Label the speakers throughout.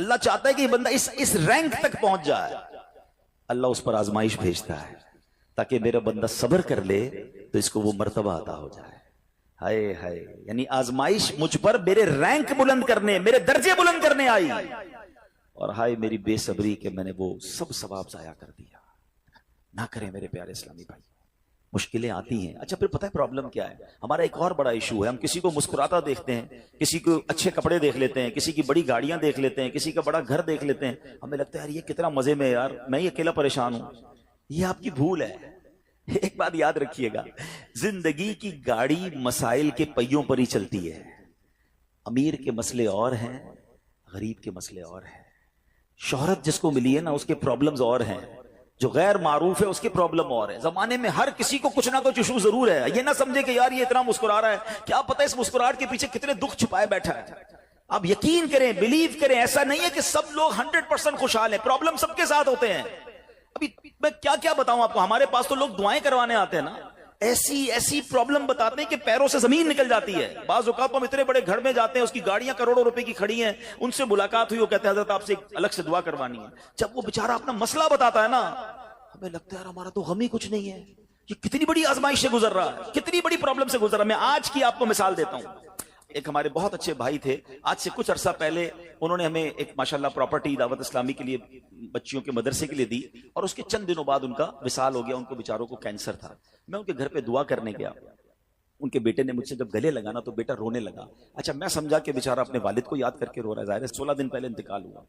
Speaker 1: اللہ چاہتا ہے کہ یہ بندہ اس رینک تک پہنچ جائے. اللہ اس پر آزمائش بھیجتا ہے تاکہ میرا بندہ صبر کر لے تو اس کو وہ مرتبہ عطا ہو جائے. ہائے ہائے، یعنی آزمائش مجھ پر میرے رینک بلند کرنے، میرے درجے بلند کرنے آئی، اور ہائے میری بے صبری کہ میں نے وہ سب ثواب ضائع کر دیا. نہ کریں میرے پیارے اسلامی بھائی. مشکلیں آتی ہیں. اچھا پھر پتہ ہے پرابلم کیا ہے؟ ہمارا ایک اور بڑا ایشو ہے، ہم کسی کو مسکراتا دیکھتے ہیں، کسی کو اچھے کپڑے دیکھ لیتے ہیں، کسی کی بڑی گاڑیاں دیکھ لیتے ہیں، کسی کا بڑا گھر دیکھ لیتے ہیں، ہمیں لگتا ہے یار یہ کتنا مزے میں ہے یار، میں ہی اکیلا پریشان ہوں. یہ آپ کی بھول ہے. ایک بات یاد رکھیے گا، زندگی کی گاڑی مسائل کے پہیوں پر ہی چلتی ہے. امیر کے مسئلے اور ہیں، غریب کے مسئلے اور ہیں. شہرت جس کو ملی ہے نا اس کے پرابلمز اور ہیں، جو غیر معروف ہے اس کے پرابلم اور ہے. زمانے میں ہر کسی کو کچھ نہ کچھ ایشو ضرور ہے. یہ نہ سمجھے کہ یار یہ اتنا مسکرا رہا ہے، کیا پتہ اس مسکراہٹ کے پیچھے کتنے دکھ چھپائے بیٹھا ہے. آپ یقین کریں، بلیو کریں، ایسا نہیں ہے کہ سب لوگ 100% خوشحال ہیں. پرابلم سب کے ساتھ ہوتے ہیں. ابھی میں کیا کیا بتاؤں آپ کو، ہمارے پاس تو لوگ دعائیں کروانے آتے ہیں نا، ایسی پرابلم بتاتے ہیں کہ پیروں سے زمین نکل جاتی ہے. بعض اوقات ہم اتنے بڑے گھر میں جاتے ہیں، اس کی گاڑیاں کروڑوں روپے کی کھڑی ہیں، ان سے ملاقات ہوئی، وہ کہتے ہیں حضرت آپ سے الگ سے دعا کروانی ہے. جب وہ بیچارہ اپنا مسئلہ بتاتا ہے نا، ہمیں لگتا ہے یار ہمارا تو غم ہی کچھ نہیں ہے، یہ کتنی بڑی آزمائش سے گزر رہا ہے، کتنی بڑی پرابلم سے گزر رہا ہے. میں آج کی آپ کو مثال دیتا ہوں. ایک ہمارے بہت اچھے بھائی تھے، آج سے کچھ عرصہ پہلے انہوں نے ہمیں ایک ماشاءاللہ پراپرٹی دعوت اسلامی کے لیے بچیوں کے مدرسے کے لیے دی، اور اس کے چند دنوں بعد ان کا وصال ہو گیا. ان کو بیچاروں کو کینسر تھا. میں ان کے گھر پہ دعا کرنے گیا. ان کے بیٹے نے مجھ سے جب گلے لگا نا تو بیٹا رونے لگا. اچھا میں سمجھا کہ بیچارہ اپنے والد کو یاد کر کے رو رہا ہے، ظاہر ہے 16 دن پہلے انتقال ہوا.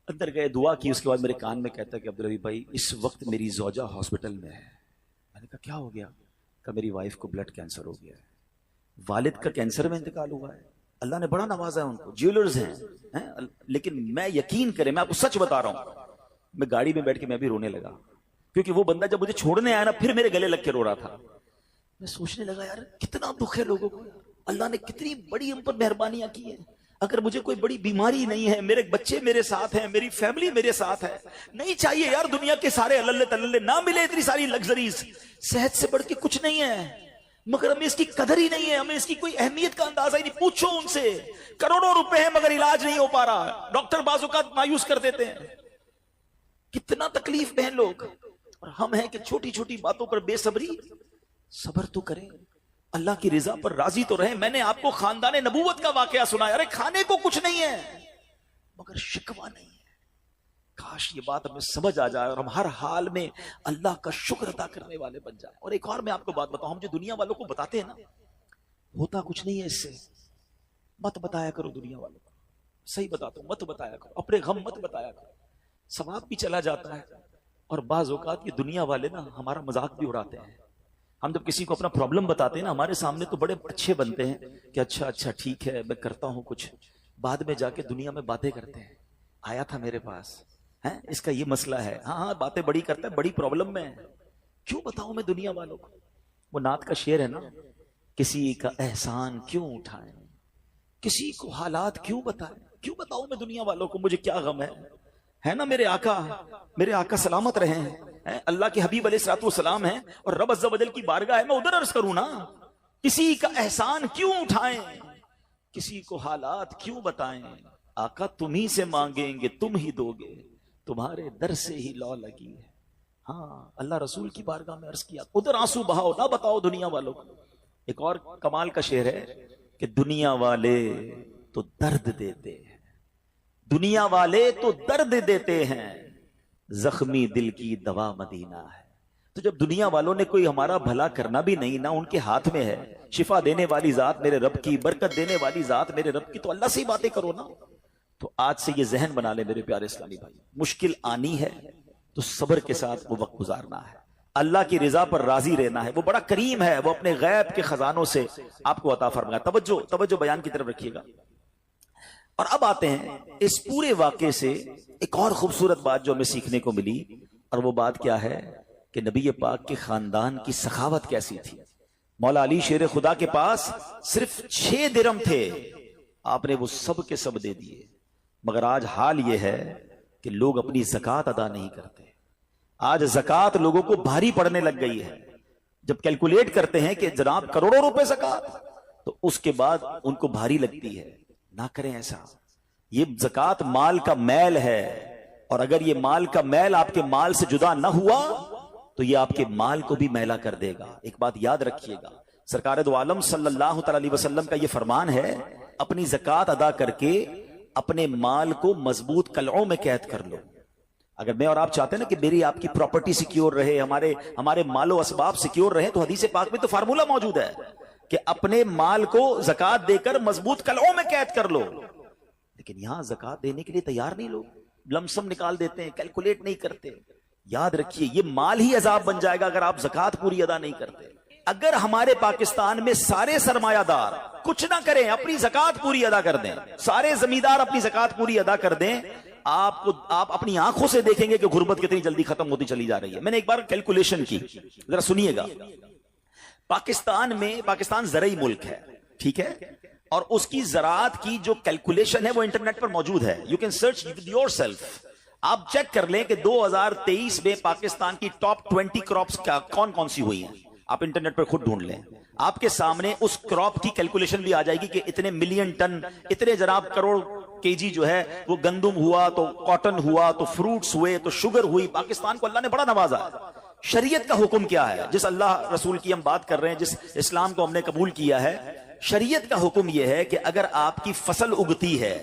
Speaker 1: اندر گئے، دعا کی، اس کے بعد میرے کان میں کہتا ہے کہ عبدالرحیم بھائی اس وقت میری زوجہ ہاسپٹل میں ہے. میں نے کہا کیا ہو گیا؟ کہ میری وائف کو بلڈ کینسر ہو گیا ہے. والد کا کینسر میں انتقال ہوا ہے. اللہ نے بڑا نوازا ہے ان کو، جیولرز ہیں. لیکن میں یقین کریں، میں آپ کو سچ بتا رہا ہوں، میں گاڑی میں بیٹھ کے میں بھی رونے لگا، کیونکہ وہ بندہ جب مجھے چھوڑنے آیا نا پھر میرے گلے لگ کے رو رہا تھا. میں سوچنے لگا یار کتنا دکھ ہے لوگوں کو، اللہ نے کتنی بڑی ہم پر مہربانیاں کی ہیں. اگر مجھے کوئی بڑی بیماری نہیں ہے، میرے بچے میرے ساتھ ہیں، میری فیملی میرے ساتھ ہے، نہیں چاہیے یار دنیا کے سارے اللہ تللے نہ ملے اتنی ساری لگژریز، صحت سے بڑھ کے کچھ نہیں ہے، مگر ہمیں اس کی قدر ہی نہیں ہے، ہمیں اس کی کوئی اہمیت کا اندازہ ہی نہیں. پوچھو ان سے، کروڑوں روپے ہیں مگر علاج نہیں ہو پا رہا، ڈاکٹر بعض اوقات مایوس کر دیتے ہیں. کتنا تکلیف میں ہیں لوگ، اور ہم ہیں کہ چھوٹی چھوٹی باتوں پر بے صبری. صبر تو کریں، اللہ کی رضا پر راضی تو رہیں. میں نے آپ کو خاندان نبوت کا واقعہ سنایا، ارے کھانے کو کچھ نہیں ہے مگر شکوہ نہیں ہے. کاش یہ بات ہمیں سمجھ آ جائے اور ہم ہر حال میں اللہ کا شکر ادا کرنے والے بن جائیں. اور ایک اور میں آپ کو بات بتاؤں، ہم جو دنیا والوں کو بتاتے ہیں نا ہوتا کچھ نہیں ہے اس سے. مت بتایا کرو دنیا والوں کو، صحیح بتاتا ہوں، مت بتایا کرو، اپنے غم مت بتایا کرو، ثواب بھی چلا جاتا ہے. اور بعض اوقات یہ دنیا والے نا ہمارا مذاق بھی اڑاتے ہیں. ہم جب کسی کو اپنا پرابلم بتاتے ہیں نا ہمارے سامنے تو بڑے اچھے بنتے ہیں کہ اچھا ٹھیک ہے میں کرتا ہوں کچھ. بعد میں جا کے دنیا میں باتیں کرتے ہیں، آیا تھا میرے پاس، اس کا یہ مسئلہ ہے، ہاں باتیں بڑی کرتا ہے، بڑی پرابلم میں ہے. کیوں بتاؤں میں دنیا والوں کو؟ وہ نعت کا شعر ہے نا، کسی کا احسان کیوں اٹھائیں، کسی کو حالات کیوں بتائیں. کیوں بتاؤں میں دنیا والوں کو مجھے کیا غم ہے نا. میرے آقا سلامت رہے ہیں، اللہ کے حبیب علیہ الصلوۃ والسلام ہیں، اور رب عز و جل کی بارگاہ ہے، میں ادھر عرض کروں نا. کسی کا احسان کیوں اٹھائیں، کسی کو حالات کیوں بتائیں. آقا تم ہی سے مانگیں گے تم ہی دو گے، تمہارے در سے ہی لو لگی ہے. ہاں اللہ رسول کی بارگاہ میں عرض کیا، ادھر آنسو بہاؤ، نہ بتاؤ دنیا والوں کو. ایک اور کمال کا شعر ہے کہ دنیا والے تو درد دیتے ہیں، دنیا والے تو درد دیتے ہیں، زخمی دل کی دوا مدینہ ہے. تو جب دنیا والوں نے کوئی ہمارا بھلا کرنا بھی نہیں، نہ ان کے ہاتھ میں ہے، شفا دینے والی ذات میرے رب کی، برکت دینے والی ذات میرے رب کی، تو اللہ سے ہی باتیں کرو نا. تو آج سے یہ ذہن بنا لے میرے پیارے اسلامی بھائی، مشکل آنی ہے تو صبر کے ساتھ وہ وقت گزارنا ہے، اللہ کی رضا پر راضی رہنا ہے. وہ بڑا کریم ہے، وہ اپنے غیب کے خزانوں سے آپ کو عطا فرمائے. توجہ بیان کی طرف رکھیے گا. اور اب آتے ہیں اس پورے واقعے سے ایک اور خوبصورت بات جو ہمیں سیکھنے کو ملی، اور وہ بات کیا ہے کہ نبی پاک کے خاندان کی سخاوت کیسی تھی. مولا علی شیر خدا کے پاس صرف 6 درہم تھے، آپ نے وہ سب کے سب دے دیے. مگر آج حال یہ ہے کہ لوگ اپنی زکوٰۃ ادا نہیں کرتے. آج زکوٰۃ لوگوں کو بھاری پڑنے لگ گئی ہے. جب کیلکولیٹ کرتے ہیں کہ جناب کروڑوں روپے زکوٰۃ، تو اس کے بعد ان کو بھاری لگتی ہے. نہ کریں ایسا. یہ زکات مال کا میل ہے، اور اگر یہ مال کا میل آپ کے مال سے جدا نہ ہوا تو یہ آپ کے مال کو بھی میلا کر دے گا۔ ایک بات یاد رکھیے گا، سرکار دو عالم صلی اللہ تعالی علیہ وسلم کا یہ فرمان ہے، اپنی زکات ادا کر کے اپنے مال کو مضبوط قلعوں میں قید کر لو۔ اگر میں اور آپ چاہتے ہیں نا کہ میری آپ کی پراپرٹی سیکیور رہے، ہمارے مال و اسباب سیکیور رہے، تو حدیث پاک میں تو فارمولہ موجود ہے کہ اپنے مال کو زکات دے کر مضبوط قلعوں میں قید کر لو۔ لیکن یہاں زکات دینے کے لیے تیار نہیں لوگ، لمسم نکال دیتے ہیں، کیلکولیٹ نہیں کرتے۔ یاد رکھیے یہ مال ہی عذاب بن جائے گا اگر آپ زکات پوری ادا نہیں کرتے۔ اگر ہمارے پاکستان میں سارے سرمایہ دار کچھ نہ کریں، اپنی زکات پوری ادا کر دیں، سارے زمیندار اپنی زکات پوری ادا کر دیں، آپ اپنی آنکھوں سے دیکھیں گے کہ غربت کتنی جلدی ختم ہوتی چلی جا رہی ہے۔ میں نے ایک بار کیلکولیشن کی، ذرا سنیے گا۔ پاکستان زرعی ملک ہے، ٹھیک ہے، اور اس کی زراعت کی جو کیلکولیشن ہے وہ انٹرنیٹ پر موجود ہے، you can search your self. آپ چیک کر لیں کہ 2023 میں پاکستان کی ٹاپ 20 کراپس کون کون سی ہوئی ہیں، آپ انٹرنیٹ پر خود ڈھونڈ لیں، آپ کے سامنے اس کراپ کی کیلکولیشن بھی آ جائے گی کہ اتنے ملین ٹن، اتنے جناب کروڑ کے جی جو ہے وہ گندم ہوا، تو کاٹن ہوا، تو فروٹس ہوئے، تو شوگر ہوئی۔ پاکستان کو اللہ نے بڑا نوازا ہے۔ شریعت کا حکم کیا ہے؟ جس اللہ رسول کی ہم بات کر رہے ہیں، جس اسلام کو ہم نے قبول کیا ہے، شریعت کا حکم یہ ہے کہ اگر آپ کی فصل اگتی ہے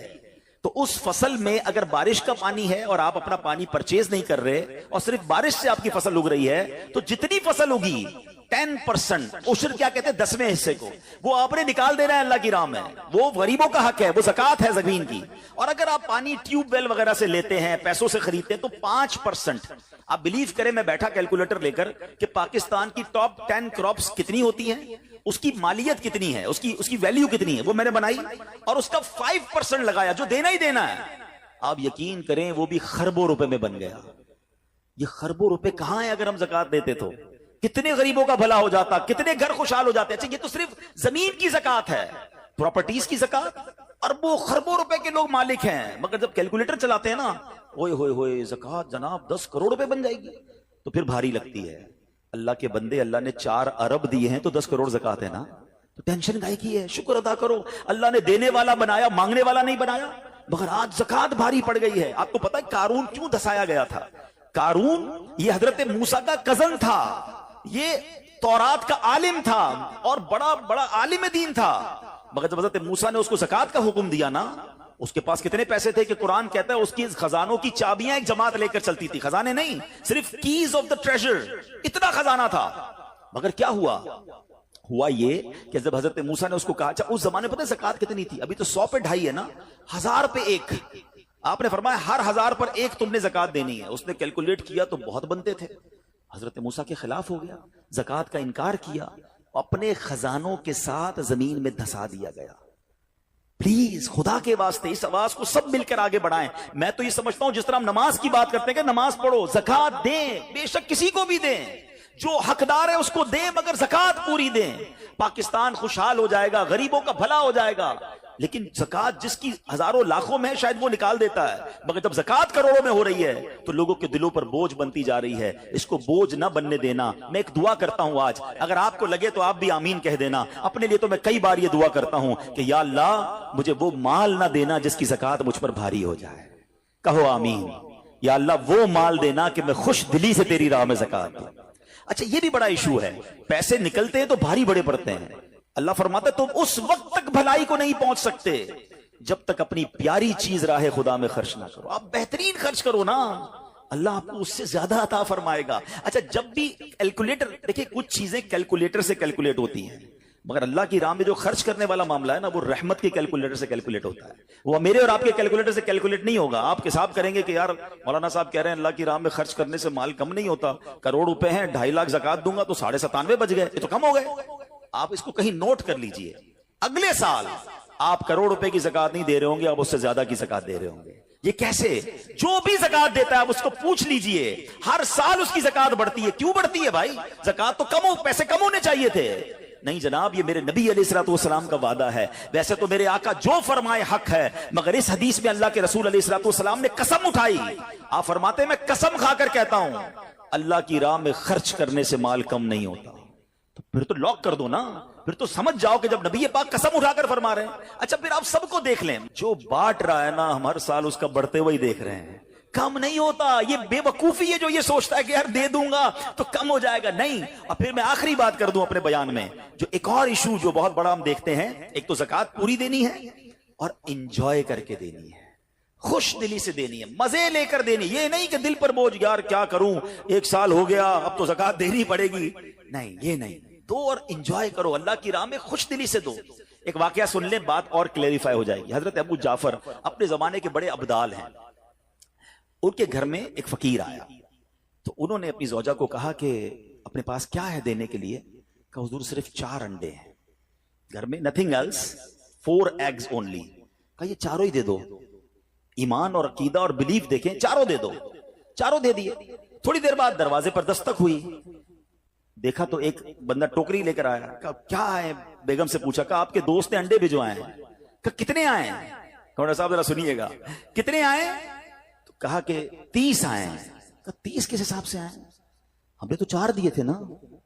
Speaker 1: تو اس فصل میں اگر بارش کا پانی ہے اور آپ اپنا پانی پرچیز نہیں کر رہے اور صرف بارش سے آپ کی فصل اگ رہی ہے، تو جتنی فصل اگی 10% عشر کیا کہتے ہیں 10ویں حصے کو، وہ آپ نے نکال دینا ہے اللہ کی راہ میں، وہ غریبوں کا حق ہے، وہ زکات ہے زمین کی۔ اور اگر آپ پانی ٹیوب ویل وغیرہ سے لیتے ہیں، پیسوں سے خریدتے ہیں، تو 5%۔ آپ بلیو کریں، میں بیٹھا کیلکولیٹر لے کر کہ پاکستان کی ٹاپ 10 کراپس کتنی ہوتی ہیں، اس کی مالیت کتنی ہے، اس کی ویلیو کتنی ہے، وہ میں نے بنائی اور اس کا 5% لگایا جو دینا ہی دینا ہے۔ آپ یقین کریں وہ بھی خربوں روپے میں بن گیا۔ یہ خربوں روپے کہاں ہیں اگر ہم زکات دیتے تو؟ کتنے غریبوں کا بھلا ہو جاتا، کتنے گھر خوشحال ہو جاتے۔ اچھا یہ تو صرف زمین کی زکات ہے، پراپرٹیز کی زکات اربوں خربوں روپے کے لوگ مالک ہیں، مگر جب کیلکولیٹر چلاتے ہیں نا، اوئے ہوئے ہوئے زکات جناب 10 کروڑ روپے بن جائے گی، تو پھر بھاری لگتی ہے۔ اللہ کے بندے، اللہ نے 4 ارب دیے ہیں تو 10 کروڑ زکات ہے نا، تو ٹینشن گائے کی ہے، شکر ادا کرو۔ اللہ نے دینے والا بنایا، مانگنے والا نہیں بنایا، مگر آج زکات بھاری پڑ گئی ہے۔ آپ کو پتا ہے قارون کیوں دسایا گیا تھا؟ قارون یہ حضرت موسیٰ کا کزن تھا، یہ تورات کا عالم تھا اور بڑا عالم دین تھا، مگر جب حضرت موسیٰ نے اس کو زکات کا حکم دیا نا، اس کے پاس کتنے پیسے تھے کہ قرآن کہتا ہے اس کی خزانوں کی چابیاں ایک جماعت لے کر چلتی تھی، خزانے نہیں، صرف کیز آف دا ٹریجر، اتنا خزانہ تھا۔ مگر کیا ہوا یہ کہ جب حضرت موسیٰ نے اس کو کہا، اچھا اس زمانے پتہ زکات کتنی تھی؟ ابھی تو 100 پہ 2.5 ہے نا، 1000 پہ 1۔ آپ نے فرمایا ہر 1000 پر 1 تم نے زکات دینی ہے۔ اس نے کیلکولیٹ کیا تو بہت بنتے تھے۔ حضرت موسیٰ کے خلاف ہو گیا، زکات کا انکار کیا، اپنے خزانوں کے ساتھ زمین میں دھسا دیا گیا۔ پلیز خدا کے واسطے اس آواز کو سب مل کر آگے بڑھائیں۔ میں تو یہ سمجھتا ہوں جس طرح ہم نماز کی بات کرتے ہیں کہ نماز پڑھو، زکات دیں، بے شک کسی کو بھی دیں، جو حقدار ہے اس کو دیں، مگر زکات پوری دیں۔ پاکستان خوشحال ہو جائے گا، غریبوں کا بھلا ہو جائے گا۔ لیکن زکات جس کی ہزاروں لاکھوں میں شاید وہ نکال دیتا ہے، مگر جب زکات کروڑوں میں ہو رہی ہے تو لوگوں کے دلوں پر بوجھ بنتی جا رہی ہے۔ اس کو بوجھ نہ بننے دینا۔ میں ایک دعا کرتا ہوں آج، اگر آپ کو لگے تو آپ بھی آمین کہہ دینا۔ اپنے لیے تو میں کئی بار یہ دعا کرتا ہوں کہ یا اللہ مجھے وہ مال نہ دینا جس کی زکات مجھ پر بھاری ہو جائے۔ کہو آمین۔ یا اللہ وہ مال دینا کہ میں خوش دلی سے تیری راہ میں زکات دوں۔ اچھا یہ بھی بڑا ایشو ہے، پیسے نکلتے ہیں تو بھاری بڑے پڑتے ہیں۔ اللہ فرماتا ہے تم اس وقت تک بھلائی کو نہیں پہنچ سکتے جب تک اپنی پیاری چیز راہ خدا میں خرچ نہ کرو۔ آپ بہترین خرچ کرو نا، اللہ آپ کو اس سے زیادہ عطا فرمائے گا۔ اچھا جب بھی کیلکولیٹر، دیکھیں کچھ چیزیں کیلکولیٹر سے کیلکولیٹ ہوتی ہیں، مگر اللہ کی راہ میں جو خرچ کرنے والا معاملہ ہے نا، وہ رحمت کے کیلکولیٹر سے کیلکولیٹ ہوتا ہے۔ وہ میرے اور آپ کے کیلکولیٹر سے کیلکولیٹ نہیں ہوگا۔ آپ حساب کریں گے کہ یار مولانا صاحب کہہ رہے ہیں اللہ کی راہ میں خرچ کرنے سے مال کم نہیں ہوتا، کروڑ روپے ہیں 2.5 لاکھ زکات دوں گا تو 97.5 بچ گئے، یہ تو کم ہو گئے۔ آپ اس کو کہیں نوٹ کر لیجئے، اگلے سال آپ کروڑ روپے کی زکات نہیں دے رہے ہوں گے، آپ اس سے زیادہ کی زکات دے رہے ہوں گے۔ یہ کیسے؟ جو بھی زکات دیتا ہے آپ اس کو پوچھ لیجئے، ہر سال اس کی زکات بڑھتی ہے۔ کیوں بڑھتی ہے بھائی؟ زکات تو پیسے کم ہونے چاہیے تھے۔ نہیں جناب، یہ میرے نبی علیہ الصلوۃ والسلام کا وعدہ ہے۔ ویسے تو میرے آقا جو فرمائے حق ہے، مگر اس حدیث میں اللہ کے رسول علیہ الصلوۃ والسلام نے قسم اٹھائی۔ آپ فرماتے ہیں میں قسم کھا کر کہتا ہوں اللہ کی راہ میں خرچ کرنے سے مال کم نہیں ہوتا۔ تو پھر تو لاک کر دو نا، پھر تو سمجھ جاؤ کہ جب نبی پاک قسم اٹھا کر فرما رہے ہیں. اچھا پھر آپ سب کو دیکھ لیں, جو بانٹ رہا ہے نا ہم ہر سال اس کا بڑھتے ہوئے دیکھ رہے ہیں. کم نہیں ہوتا. یہ بے وقوفی ہے جو یہ سوچتا ہے کہ یار دے دوں گا تو کم ہو جائے گا. نہیں. اور پھر میں آخری بات کر دوں اپنے بیان میں, جو ایک اور ایشو جو بہت بڑا ہم دیکھتے ہیں, ایک تو زکوٰۃ پوری دینی ہے اور انجوائے کر کے دینی ہے, خوش دلی سے دینی ہے, مزے لے کر دینی. یہ نہیں کہ دل پر بوجھ, یار کیا کروں 1 سال ہو گیا اب تو زکوٰۃ دینی پڑے گی. نہیں, یہ نہیں. دو اور انجوائے کرو, اللہ کی راہ میں خوش دلی سے دو. ایک واقعہ سن لیں, بات اور کلیریفائی ہو جائے گی. حضرت ابو جعفر اپنے زمانے کے بڑے ابدال ہیں. ان کے گھر میں ایک فقیر آیا تو انہوں نے اپنی زوجہ کو کہا کہ اپنے پاس کیا ہے دینے کے لیے؟ کہ حضور صرف 4 انڈے ہیں گھر میں, nothing else, 4 eggs only. کہا یہ چاروں ہی دے دو. ایمان اور عقیدہ اور بلیف دیکھیں, چاروں دے دو. چاروں دے دیے. تھوڑی دیر بعد دروازے پر دستک ہوئی, دیکھا تو ایک بندہ ٹوکری لے کر آیا. کہا کیا ہے؟ بیگم سے پوچھا. کہا آپ کے دوست نے انڈے بھجوائے ہیں. کہا کتنے آئے ہیں؟ کمرہ صاحب ذرا سنیے گا, کتنے آئے؟ تو کہا کہ 30 آئے ہیں. کہا 30 کس حساب سے آئے؟ ہم نے تو 4 دیے تھے نا.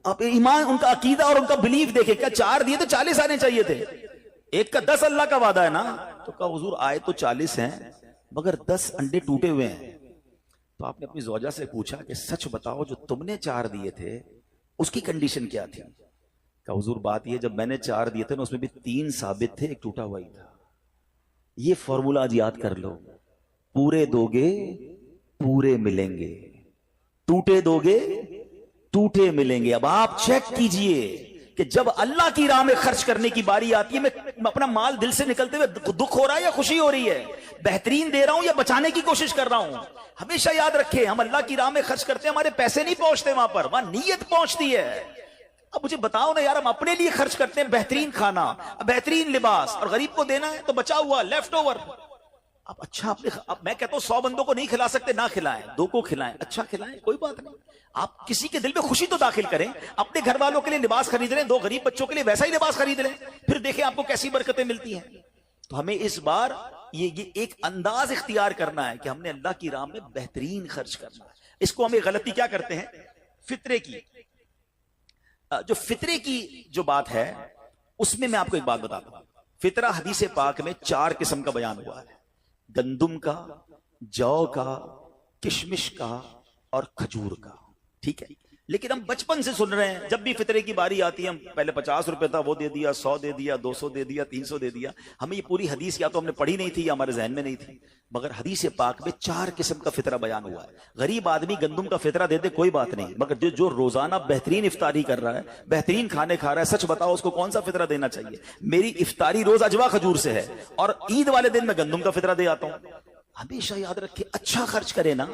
Speaker 1: اب ایمان, ان کا عقیدہ اور ان کا بلیف دیکھیں. کیا 4 دیے تو 40 آنے چاہیے تھے. ایک کا 10 اللہ کا وعدہ ہے نا. تو کہا حضور آئے تو 40 ہیں مگر 10 انڈے ٹوٹے ہوئے ہیں. تو آپ نے اپنی زوجہ سے پوچھا کہ سچ بتاؤ جو تم نے 4 دیے تھے اس کی کنڈیشن کیا تھی؟ کہ حضور بات یہ, جب میں نے 4 دیے تھے نا اس میں بھی 3 ثابت تھے, ایک ٹوٹا ہوا ہی تھا. یہ فارمولہ آج یاد کر لو, پورے دو گے پورے ملیں گے, ٹوٹے دو گے ٹوٹے ملیں گے. اب آپ چیک کیجئے کہ جب اللہ کی راہ میں خرچ کرنے کی باری آتی ہے, میں اپنا مال دل سے نکلتے ہوئے دکھ ہو رہا ہے یا خوشی ہو رہی ہے, بہترین دے رہا ہوں یا بچانے کی کوشش کر رہا ہوں. ہمیشہ یاد رکھیں, ہم اللہ کی راہ میں خرچ کرتے ہیں, ہمارے پیسے نہیں پہنچتے وہاں پر, وہاں نیت پہنچتی ہے. اب مجھے بتاؤ نا یار, ہم اپنے لیے خرچ کرتے ہیں بہترین کھانا, بہترین لباس, اور غریب کو دینا ہے تو بچا ہوا لیفٹ اوور. اب اچھا اب میں کہتا ہوں 100 بندوں کو نہیں کھلا سکتے, نہ کھلائیں, 2 کو کھلائیں, اچھا کھلائیں, کوئی بات نہیں. آپ کسی کے دل میں خوشی تو داخل کریں. اپنے گھر والوں کے لیے لباس خرید لیں, 2 غریب بچوں کے لیے ویسا ہی لباس خرید لیں, پھر دیکھیں آپ کو کیسی برکتیں ملتی ہیں. تو ہمیں اس بار یہ ایک انداز اختیار کرنا ہے کہ ہم نے اللہ کی راہ میں بہترین خرچ کرنا ہے. اس کو ہمیں غلطی کیا کرتے ہیں, فطرے کی. جو فطرے کی جو بات ہے اس میں آپ کو ایک بات بتاتا ہوں. فطرہ حدیث پاک میں 4 قسم کا بیان ہوا ہے, گندم کا, جو کا, کشمش کا اور کھجور کا. ٹھیک ہے, لیکن ہم بچپن سے سن رہے ہیں, جب بھی فطرے کی باری آتی ہے ہم پہلے 50 روپے تھا وہ دے دیا, 100 دے دیا, 200 دے دیا, 300 دے دیا. ہمیں یہ پوری حدیث یا تو ہم نے پڑھی نہیں تھی یا ہمارے ذہن میں نہیں تھی, مگر حدیث پاک میں 4 قسم کا فطرہ بیان ہوا ہے. غریب آدمی گندم کا فطرہ دے دے کوئی بات نہیں, مگر جو روزانہ بہترین افطاری کر رہا ہے, بہترین کھانے کھا رہا ہے, سچ بتاؤ اس کو کون سا فطرہ دینا چاہیے؟ میری افطاری روز اجوا کھجور سے ہے اور عید والے دن میں گندم کا فطرہ دے آتا ہوں. ہمیشہ یاد رکھے, اچھا خرچ کرے نا.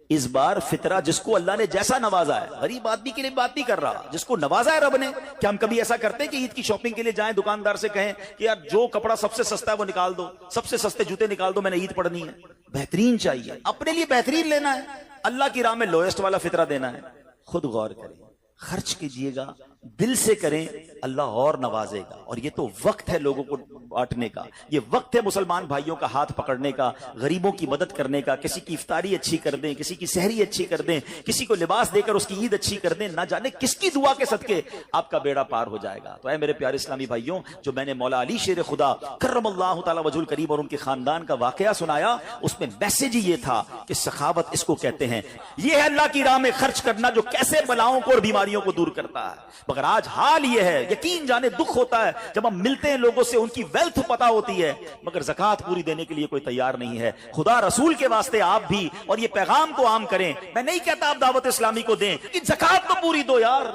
Speaker 1: اس بار فطرہ جس کو اللہ نے جیسا نوازا ہے, غریب آدمی کے لیے بات نہیں کر رہا, جس کو نوازا ہے رب نے. کیا ہم کبھی ایسا کرتے ہیں کہ عید کی شاپنگ کے لیے جائیں, دکاندار سے کہیں کہ یار جو کپڑا سب سے سستا ہے وہ نکال دو, سب سے سستے جوتے نکال دو, میں نے عید پڑھنی ہے. بہترین چاہیے, اپنے لیے بہترین لینا ہے, اللہ کی راہ میں لوئسٹ والا فطرہ دینا ہے. خود غور کریں, خرچ کیجئے گا, دل سے کریں, اللہ اور نوازے گا. اور یہ تو وقت ہے لوگوں کو بانٹنے کا, یہ وقت ہے مسلمان بھائیوں کا ہاتھ پکڑنے کا, غریبوں کی مدد کرنے کا. کسی کی افطاری اچھی کر دیں, کسی کی سحری اچھی کر دیں, کسی کو لباس دے کر اس کی عید اچھی کر دیں. نہ جانے کس کی دعا کے صدقے آپ کا بیڑا پار ہو جائے گا. تو اے میرے پیارے اسلامی بھائیوں, جو میں نے مولا علی شیر خدا کرم اللہ تعالی وجہ الکریم اور ان کے خاندان کا واقعہ سنایا, اس میں میسج ہی یہ تھا کہ سخاوت اس کو کہتے ہیں. یہ ہے اللہ کی راہ میں خرچ کرنا جو کیسے بلاؤں کو اور بیماریوں کو دور کرتا ہے. مگر آج حال یہ ہے, یقین جانے دکھ ہوتا ہے جب ہم ملتے ہیں لوگوں سے, ان کی ویلتھ پتا ہوتی ہے مگر زکوٰۃ پوری دینے کے لیے کوئی تیار نہیں ہے. خدا رسول کے واسطے آپ بھی اور یہ پیغام کو عام کریں. میں نہیں کہتا آپ دعوت اسلامی کو دیں, کہ زکوٰۃ تو پوری دو یار.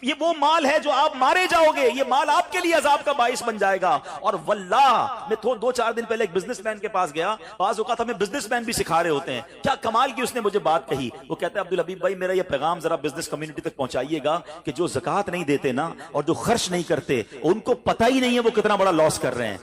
Speaker 1: یہ وہ مال ہے جو آپ مارے جاؤ گے, یہ مال آپ کے لیے عذاب کا باعث بن جائے گا. اور واللہ میں 2-4 دن پہلے ایک بزنس مین کے پاس گیا, بعض اوقات ہمیں بزنس مین بھی سکھا رہے ہوتے ہیں. کیا کمال کی اس نے مجھے بات کہی, وہ کہتا ہے عبدالحبیب بھائی میرا یہ پیغام ذرا بزنس کمیونٹی تک پہنچائیے گا کہ جو زکوٰۃ نہیں دیتے نا اور جو خرچ نہیں کرتے, ان کو پتہ ہی نہیں ہے وہ کتنا بڑا لاس کر رہے ہیں.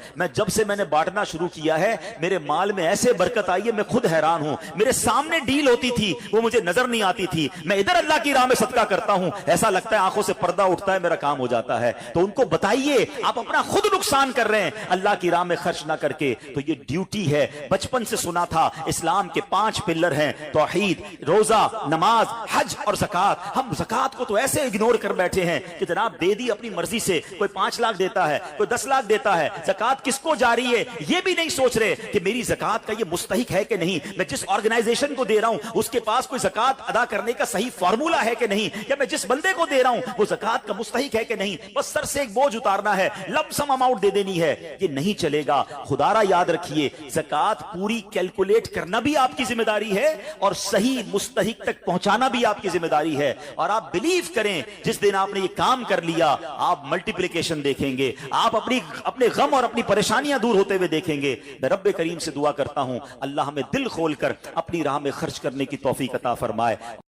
Speaker 1: میں نے بانٹنا شروع کیا ہے, میرے مال میں ایسے برکت آئی ہے, میں خود حیران ہوں. میرے سامنے ڈیل ہوتی تھی وہ مجھے نظر نہیں آتی تھی, میں ادھر اللہ کی راہ میں صدقہ کرتا ہوں, ایسا لگتا ہے آنکھوں سے پردہ اٹھتا ہے میرا کام ہو جاتا ہے. تو ان کو بتائیے آپ اپنا خود نقصان کر رہے ہیں اللہ کی راہ میں خرچ نہ کر کے. تو یہ ڈیوٹی ہے. بچپن سے سنا تھا اسلام کے 5 پلر ہیں, توحید, روزہ, نماز, حج اور زکات. ہم زکات کو تو ایسے اگنور کر بیٹھے ہیں کہ جناب دے دی اپنی مرضی سے, کوئی 5 لاکھ دیتا ہے, کوئی 10 لاکھ دیتا ہے, زکات کس کو جاری ہے یہ بھی نہیں سوچ رہے کہ میری زکات کا یہ مستحق ہے کہ نہیں, میں جس آرگنائزیشن کو دے رہا ہوں اس کے پاس کوئی زکات ادا کرنے کا صحیح فارمولا ہے کہ نہیں, یا میں جس بندے کو دے رہا ہوں وہ زکات کا مستحق ہے کہ نہیں. بس سر سے ایک بوجھ اتارنا ہے, لم سم اماؤنٹ دے دینی ہے. یہ نہیں چلے گا. خدا را یاد رکھیے زکات پوری کیلکولیٹ کرنا بھی آپ کی ذمہ داری ہے اور صحیح مستحق تک پہنچانا بھی آپ کی ذمہ داری ہے. اور آپ بلیو کریں جس دن آپ نے یہ کام کر لیا آپ ملٹیپلیکیشن دیکھیں گے, آپ اپنے غم اور اپنی پریشانیاں دور ہوتے ہوئے دیکھیں گے. میں رب کریم سے دعا کرتا ہوں اللہ ہمیں دل کھول کر اپنی راہ میں خرچ کرنے کی توفیق عطا فرمائے.